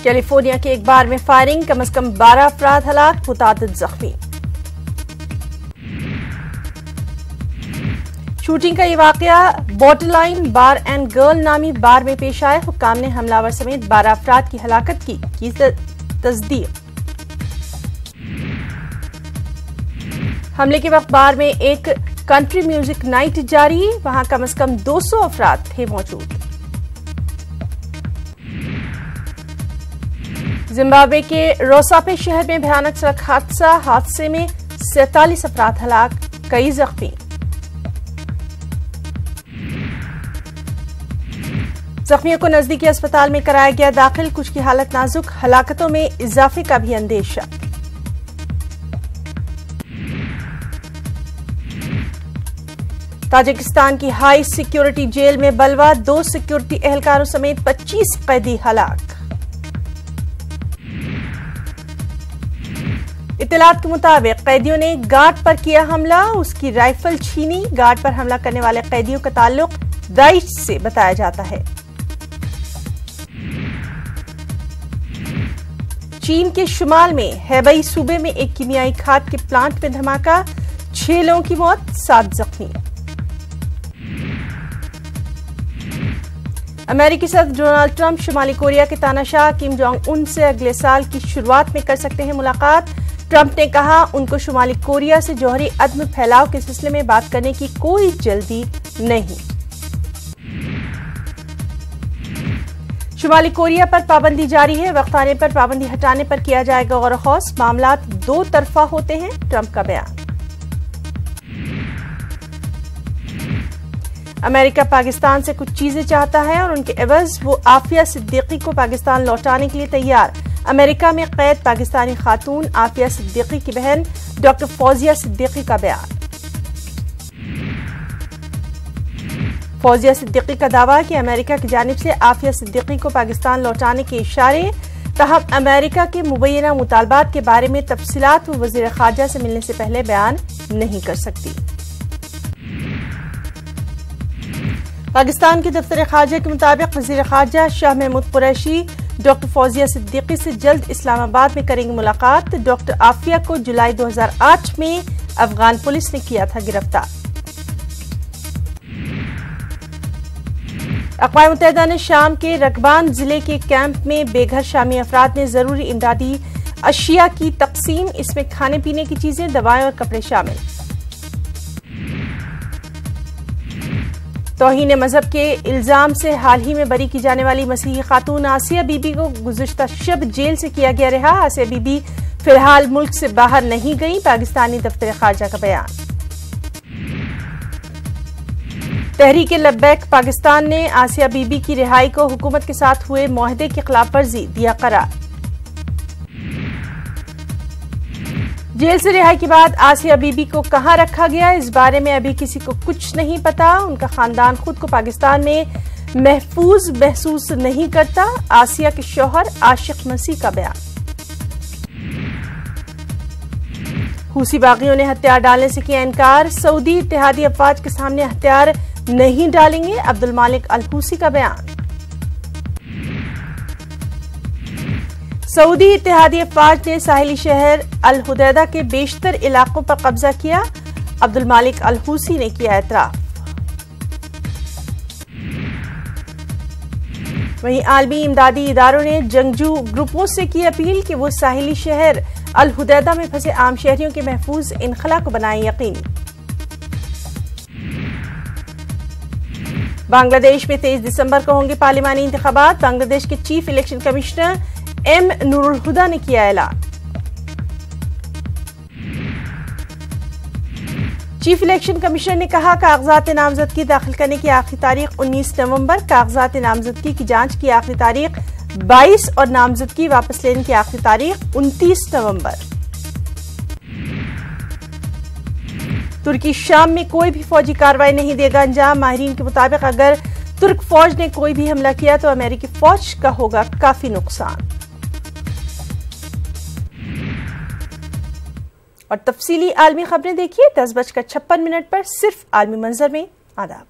California के एक बार में फायरिंग, कम से कम 12 अफराद हलाक, मुतादिद जख्मी। शूटिंग का ये वाकया बॉर्डरलाइन बार एंड गर्ल नामी बार में पेश आया। हुक्काम ने हमलावर समेत 12 अफराद की हलाकत की तस्दीक। हमले के वक्त बार में एक कंट्री म्यूजिक नाइट जारी, वहां कम से कम 200 अफराद थे मौजूद। जिम्बाब्वे के रोसापे शहर में भयानक सड़क हादसे में 47 अफराद हलाक, कई जख्मी। जख्मियों को नजदीकी अस्पताल में कराया गया दाखिल, कुछ की हालत नाजुक, हलाकतों में इजाफे का भी अंदेशा। ताजिकिस्तान की हाई सिक्योरिटी जेल में बलवा, 2 सिक्योरिटी एहलकारों समेत 25 कैदी हलाक। इत्तलात के मुताबिक कैदियों ने गार्ड पर किया हमला, उसकी राइफल छीनी। गार्ड पर हमला करने वाले कैदियों का ताल्लुक दाइश से बताया जाता है। चीन के शुमाल में हेबई सूबे में एक कीमियाई खाद के प्लांट में धमाका, 6 लोगों की मौत, 7 जख्मी। अमेरिकी सदर डोनाल्ड ट्रंप शुमाली कोरिया के तानाशाह किम जोंग उन से अगले साल की शुरुआत में कर सकते हैं मुलाकात। ट्रंप ने कहा, उनको शुमाली कोरिया से जौहरी अदम फैलाव के सिलसिले में बात करने की कोई जल्दी नहीं। शुमाली कोरिया पर पाबंदी जारी है, वक्त आने पर पाबंदी हटाने पर किया जाएगा गौर खौस, मामला 2 तरफा होते हैं, ट्रंप का बयान। अमेरिका पाकिस्तान से कुछ चीजें चाहता है और उनके एवज वो आफिया सिद्दीकी को पाकिस्तान लौटाने के लिए तैयार। अमेरिका में कैद पाकिस्तानी खातून आफिया सिद्दीकी की बहन डॉक्टर फौजिया सिद्दीकी का बयान। फौजिया सिद्दीकी का दावा कि अमेरिका की जानिब से आफिया सिद्दीकी को पाकिस्तान लौटाने के इशारे, तहम अमेरिका के मुबैना मुतालबात के बारे में तफसीलात वो वज़ीर ख़ारजा से मिलने से पहले बयान नहीं कर सकती। पाकिस्तान के दफ्तर ख़ारजा के मुताबिक वज़ीर ख़ारजा शाह महमूद कुरैशी डॉक्टर फौजिया सिद्दीकी से जल्द इस्लामाबाद में करेंगे मुलाकात। डॉक्टर आफिया को जुलाई 2008 में अफगान पुलिस ने किया था गिरफ्तार। अक़वाम मुत्तहिदा ने शाम के रकबान जिले के कैंप में बेघर शामी अफराद ने जरूरी इमदादी अशिया की तकसीम, इसमें खाने पीने की चीजें, दवाएं और कपड़े शामिल। तौहीन मजहब के इल्जाम से हाल ही में बरी की जाने वाली मसीही खातून आसिया बीबी को गुज़िश्ता शब जेल से किया गया रिहा। आसिया बीबी फिलहाल मुल्क से बाहर नहीं गई, पाकिस्तानी दफ्तर ख़ारजा का बयान। तहरीक लब्बैक पाकिस्तान ने आसिया बीबी की रिहाई को हुकूमत के साथ हुए मुआहदे की खिलाफ वर्जी दिया करार। जेल से रिहाई के बाद आसिया बीबी को कहां रखा गया, इस बारे में अभी किसी को कुछ नहीं पता। उनका खानदान खुद को पाकिस्तान में महफूज महसूस नहीं करता। आसिया के शौहर आशिक मसीह का बयान। हूसी बागियों ने हथियार डालने से किया इनकार, सऊदी इत्तेहादी अफवाज के सामने हथियार नहीं डालेंगे, अब्दुल मालिक अल हूसी का बयान। सऊदी इत्तेहादी अफवाज ने साहिली शहर अल हुदैदा के बेशतर इलाकों पर कब्जा किया, अब्दुल मालिक अल हूसी ने किया एतराफ। वहीं आलमी इमदादी इदारों ने जंगजू ग्रुपों से की अपील कि वो साहिली शहर अल हुदैदा में फंसे आम शहरियों के महफूज इनखला को बनाएं यकीनी। बांग्लादेश में 23 दिसंबर को होंगे पार्लिमानी इंतखाबात, बांग्लादेश के chief election commissioner M Nurul Huda ने किया ऐलान। चीफ इलेक्शन कमिश्नर ने कहा, कागजात नामजदगी दाखिल करने की आखिरी तारीख 19 नवंबर, कागजात नामजदगी की जांच की आखिरी तारीख 22 और नामजदगी वापस लेने की आखिरी तारीख 29 नवंबर। तुर्की शाम में कोई भी फौजी कार्रवाई नहीं देगा अंजाम, माहिरीन के मुताबिक अगर तुर्क फौज ने कोई भी हमला किया तो अमेरिकी फौज का होगा काफी नुकसान। और तफसीली आलमी खबरें देखिए 10:56 पर सिर्फ आलमी मंजर में। आदाब।